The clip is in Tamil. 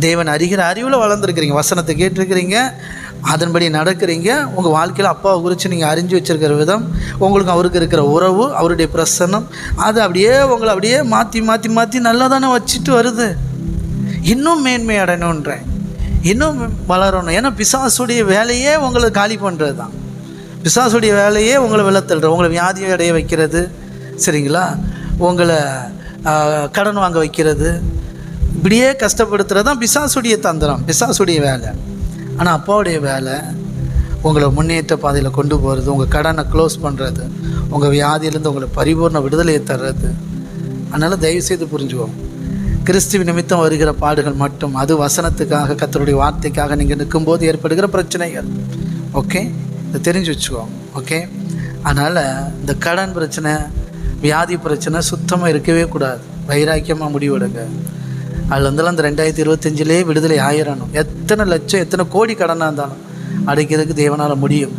தேவன் அறிகிற அறிவில் வளர்ந்துருக்கிறீங்க, வசனத்தை கேட்டிருக்கிறீங்க, அதன்படி நடக்கிறீங்க. உங்கள் வாழ்க்கையில் அப்பாவை குறித்து நீங்கள் அறிஞ்சு வச்சுருக்கிற விதம், உங்களுக்கு அவருக்கு இருக்கிற உறவு, அவருடைய பிரசன்னம், அது அப்படியே உங்களை அப்படியே மாற்றி மாற்றி மாற்றி நல்லா தானே வச்சுட்டு வருது. இன்னும் மேன்மை அடையணுன்றேன், இன்னும் வளரணும். ஏன்னா பிசாசுடைய வேலையே உங்களை காலி பண்ணுறது தான். பிசாசுடைய வேலையே உங்களை வெள்ளத்தல்ற, உங்களை வியாதியை அடைய வைக்கிறது, சரிங்களா, உங்களை கடன் வாங்க வைக்கிறது, இப்படியே கஷ்டப்படுத்துறது தான் பிசாசுடைய தந்திரம், பிசாசுடைய வேலை. ஆனால் அப்பாவுடைய வேலை உங்களை முன்னேற்ற பாதையில் கொண்டு போகிறது, உங்கள் கடனை க்ளோஸ் பண்ணுறது, உங்கள் வியாதியிலேருந்து உங்களை பரிபூர்ண விடுதலையை தர்றது. அதனால் தயவுசெய்து புரிஞ்சுவோம், கிறிஸ்துவ நிமித்தம் வருகிற பாடுகள் மட்டும், அது வசனத்துக்காக, கர்த்தருடைய வார்த்தைக்காக நீங்கள் நிற்கும்போது ஏற்படுகிற பிரச்சனைகள். ஓகே, இதை தெரிஞ்சு வச்சுக்கோங்க. ஓகே, அதனால் இந்த கடன் பிரச்சனை, வியாதி பிரச்சனை சுத்தமாக இருக்கவே கூடாது. வைராக்கியமாக முடிவெடுங்க. அதில் வந்துலாம் இந்த 2025 விடுதலை ஆயிரணும். எத்தனை லட்சம் எத்தனை கோடி கடனாக இருந்தாலும் அடைக்கிறதுக்கு தேவனால் முடியும்.